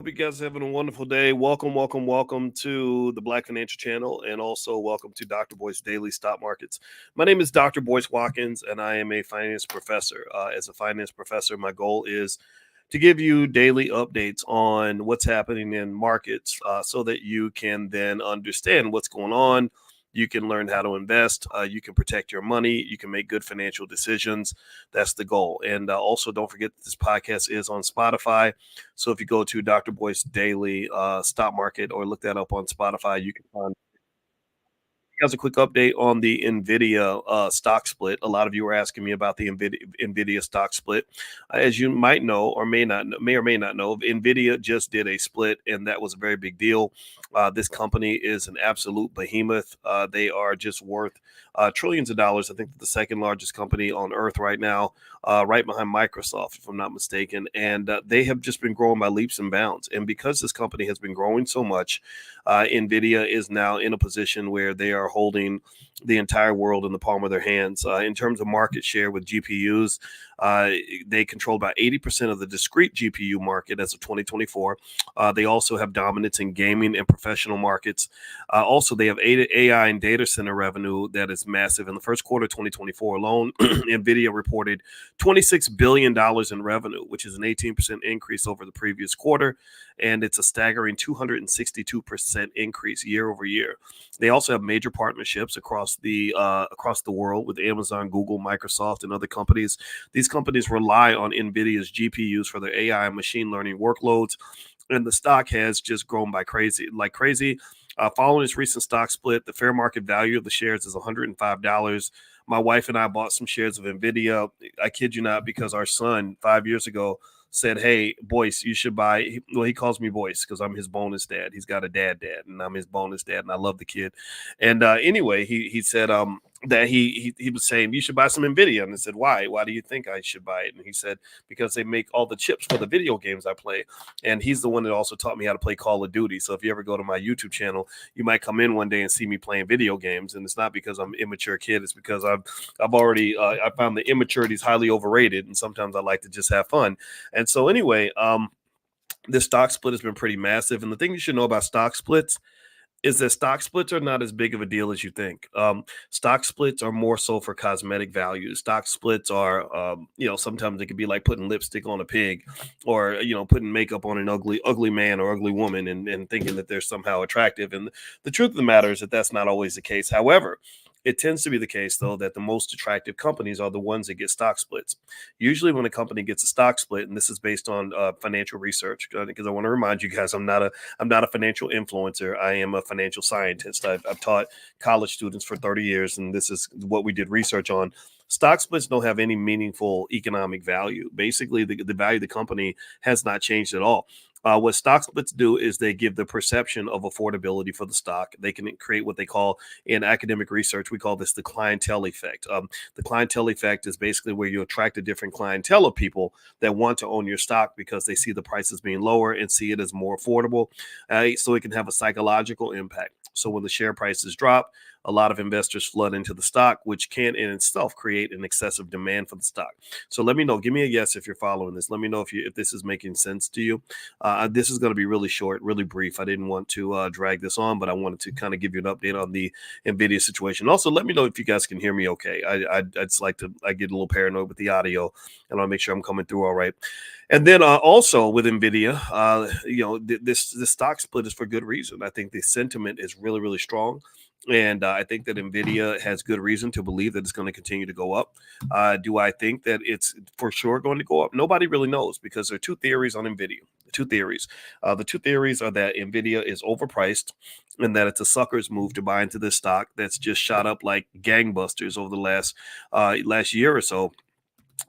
Hope you guys are having a wonderful day. Welcome to the Black Financial Channel, and also welcome to Dr. Boyce Daily Stock Markets. My name is Dr. Boyce Watkins, and I am a finance professor. As a finance professor, my goal is to give you daily updates on what's happening in markets, so that you can then understand what's going on. You can learn how to invest. You can protect your money. You can make good financial decisions. That's the goal. And also, don't forget that this podcast is on Spotify. So if you go to Dr. Boyce Daily Stock Market or look that up on Spotify, you can find. Here's a quick update on the Nvidia stock split. A lot of you were asking me about the Nvidia stock split. As you might know, or may not know, Nvidia just did a split, and that was a very big deal. This company is an absolute behemoth. They are just worth trillions of dollars. I think the second largest company on earth right now, right behind Microsoft, if I'm not mistaken. And they have just been growing by leaps and bounds. And because this company has been growing so much, Nvidia is now in a position where they are holding the entire world in the palm of their hands. In terms of market share with GPUs, uh, they control about 80% of the discrete GPU market as of 2024. They also have dominance in gaming and professional markets. Also, they have AI and data center revenue that is massive. In the first quarter of 2024 alone, Nvidia reported $26 billion in revenue, which is an 18% increase over the previous quarter. And it's a staggering 262% increase year over year. They also have major partnerships across the world with Amazon, Google, Microsoft, and other companies. These companies rely on NVIDIA's GPUs for their AI and machine learning workloads, and the stock has just grown like crazy. Following its recent stock split, the fair market value of the shares is $105. My wife and I bought some shares of NVIDIA. I kid you not, because our son 5 years ago said, "Hey, Boyce, you should buy." Well, he calls me Boyce because I'm his bonus dad. He's got a dad, and I'm his bonus dad, and I love the kid. And anyway, he said that he was saying you should buy some Nvidia, and I said, "Why? Why do you think I should buy it?" And he said, "Because they make all the chips for the video games I play." And he's the one that also taught me how to play Call of Duty. So if you ever go to my YouTube channel, you might come in one day and see me playing video games, and it's not because I'm an immature kid. It's because I've already I found the immaturity is highly overrated, and sometimes I like to just have fun. And so anyway, this stock split has been pretty massive. And the thing you should know about stock splits is that stock splits are not as big of a deal as you think. Stock splits are more so for cosmetic values. Stock splits are, sometimes it could be like putting lipstick on a pig, or putting makeup on an ugly man or ugly woman, and thinking that they're somehow attractive. And the truth of the matter is that that's not always the case. However, it tends to be the case, though, that the most attractive companies are the ones that get stock splits. Usually, when a company gets a stock split, and this is based on financial research, because I want to remind you guys, I'm not a financial influencer. I am a financial scientist. I've taught college students for 30 years, and this is what we did research on. Stock splits don't have any meaningful economic value. Basically, the value of the company has not changed at all. What stock splits do is they give the perception of affordability for the stock. They can create what they call, in academic research, we call this the clientele effect. The clientele effect is basically where you attract a different clientele of people that want to own your stock because they see the prices being lower and see it as more affordable. So it can have a psychological impact. So when the share prices drop, a lot of investors flood into the stock, which can in itself create an excessive demand for the stock. So let me know. Give me a yes if you're following this. Let me know if this is making sense to you. This is going to be really short, really brief. I didn't want to drag this on, but I wanted to kind of give you an update on the Nvidia situation. Also, let me know if you guys can hear me okay. I just like to, I get a little paranoid with the audio, and I want to make sure I'm coming through all right. And then also with Nvidia, this stock split is for good reason. I think the sentiment is really, really strong. And I think that Nvidia has good reason to believe that it's going to continue to go up. Do I think that it's for sure going to go up? Nobody really knows, because there are two theories on Nvidia. Two theories. The two theories are that Nvidia is overpriced, and that it's a sucker's move to buy into this stock that's just shot up like gangbusters over the last year or so.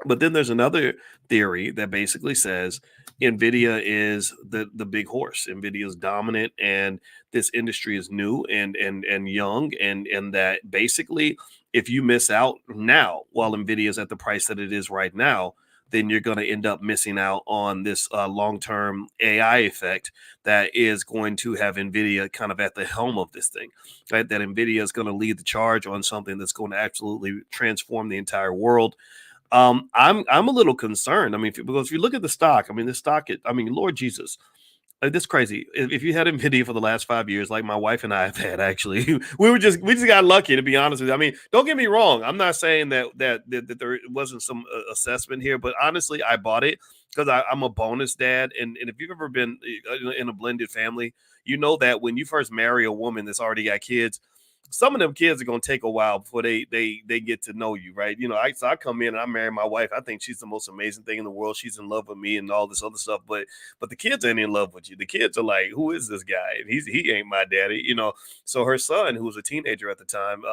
But then there's another theory that basically says Nvidia is the big horse. Nvidia is dominant, and this industry is new and young, and that basically, if you miss out now while Nvidia is at the price that it is right now, then you're going to end up missing out on this long-term AI effect that is going to have Nvidia kind of at the helm of this thing, right? That Nvidia is going to lead the charge on something that's going to absolutely transform the entire world. I'm a little concerned. I mean, because if you look at the stock, I mean, Lord Jesus, This crazy. If you had Nvidia for the last 5 years, like my wife and I have had, actually, we just got lucky. To be honest with you, I mean, don't get me wrong. I'm not saying that there wasn't some assessment here, but honestly, I bought it because I'm a bonus dad, and if you've ever been in a blended family, you know that when you first marry a woman that's already got kids, some of them kids are gonna take a while before they get to know you, right? I come in and I marry my wife. I think she's the most amazing thing in the world. She's in love with me and all this other stuff, but the kids ain't in love with you. The kids are like, who is this guy? And he ain't my daddy. So her son, who was a teenager at the time,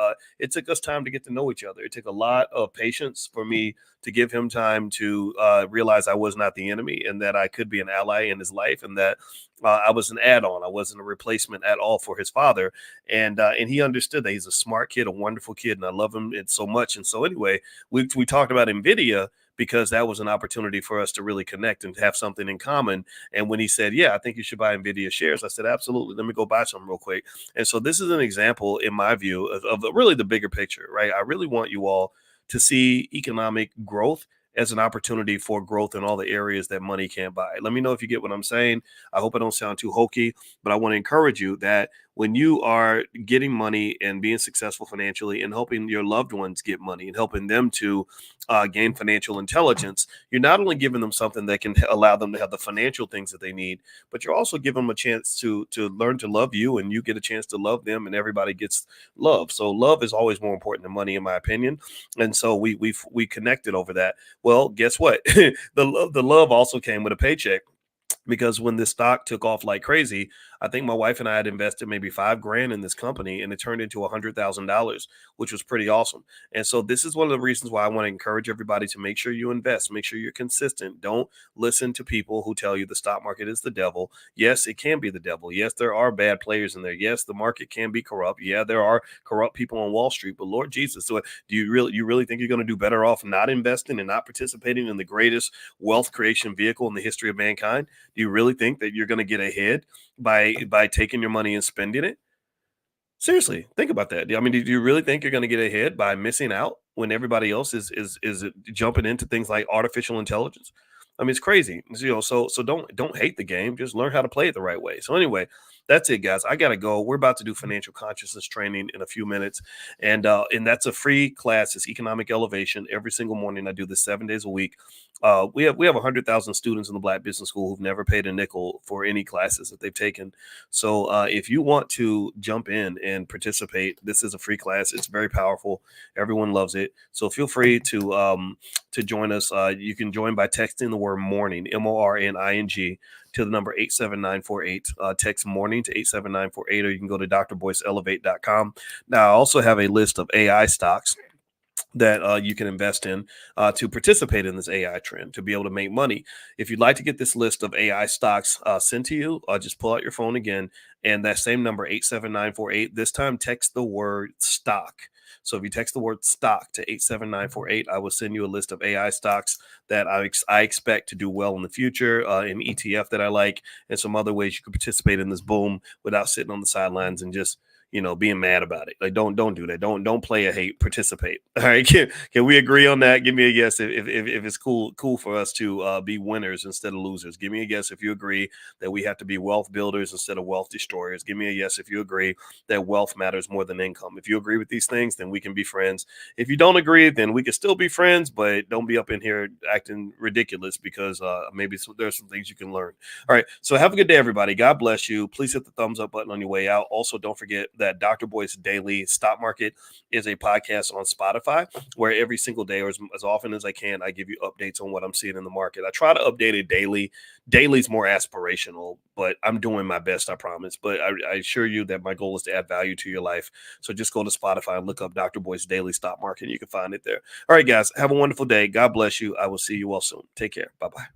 it took us time to get to know each other. It took a lot of patience for me to give him time to realize I was not the enemy and that I could be an ally in his life, and that I was an add-on. I wasn't a replacement at all for his father, and he understood that he's a smart kid, a wonderful kid, and I love him so much. And so anyway, we talked about Nvidia because that was an opportunity for us to really connect and have something in common. And when he said, "Yeah, I think you should buy Nvidia shares," I said, "Absolutely. Let me go buy some real quick." And so this is an example, in my view, of really the bigger picture, right? I really want you all to see economic growth as an opportunity for growth in all the areas that money can't buy. Let me know if you get what I'm saying. I hope I don't sound too hokey, but I want to encourage you that when you are getting money and being successful financially and helping your loved ones get money and helping them to gain financial intelligence, you're not only giving them something that can allow them to have the financial things that they need, but you're also giving them a chance to learn to love you, and you get a chance to love them, and everybody gets love. So love is always more important than money, in my opinion. And so we connected over that. Well, guess what? The love also came with a paycheck, because when this stock took off like crazy, I think my wife and I had invested maybe 5 grand in this company, and it turned into $100,000, which was pretty awesome. And so this is one of the reasons why I want to encourage everybody to make sure you invest, make sure you're consistent. Don't listen to people who tell you the stock market is the devil. Yes, it can be the devil. Yes, there are bad players in there. Yes, the market can be corrupt. Yeah, there are corrupt people on Wall Street. But Lord Jesus, so do you really think you're going to do better off not investing and not participating in the greatest wealth creation vehicle in the history of mankind? Do you really think that you're going to get ahead by taking your money and spending it? Seriously, think about that. I mean, do you really think you're going to get ahead by missing out when everybody else is jumping into things like artificial intelligence? I mean, it's crazy. So don't hate the game. Just learn how to play it the right way. So anyway, that's it, guys. I gotta go. We're about to do financial consciousness training in a few minutes, and that's a free class. It's economic elevation every single morning. I do this 7 days a week. We have 100,000 students in the Black Business School who've never paid a nickel for any classes that they've taken. So if you want to jump in and participate, this is a free class. It's very powerful. Everyone loves it. So feel free to join us. You can join by texting the word morning, MORNING, to the number 87948. Text morning to 87948, or you can go to drboyceelevate.com. Now, I also have a list of AI stocks that you can invest in to participate in this AI trend, to be able to make money. If you'd like to get this list of AI stocks sent to you, just pull out your phone again, and that same number, 87948, this time text the word stock. So if you text the word stock to 87948, I will send you a list of AI stocks that I expect to do well in the future, an ETF that I like, and some other ways you can participate in this boom without sitting on the sidelines and just being mad about it. Like, don't do that. Don't play a hate. Participate. All right. Can we agree on that? Give me a yes if it's cool for us to be winners instead of losers. Give me a yes if you agree that we have to be wealth builders instead of wealth destroyers. Give me a yes if you agree that wealth matters more than income. If you agree with these things, then we can be friends. If you don't agree, then we can still be friends, but don't be up in here acting ridiculous, because maybe there's some things you can learn. All right. So have a good day, everybody. God bless you. Please hit the thumbs up button on your way out. Also, don't forget that Dr. Boyce Daily Stock Market is a podcast on Spotify, where every single day, or as often as I can, I give you updates on what I'm seeing in the market. I try to update it daily. Daily's more aspirational, but I'm doing my best, I promise. But I assure you that my goal is to add value to your life. So just go to Spotify and look up Dr. Boyce Daily Stock Market. You can find it there. All right, guys, have a wonderful day. God bless you. I will see you all soon. Take care. Bye-bye.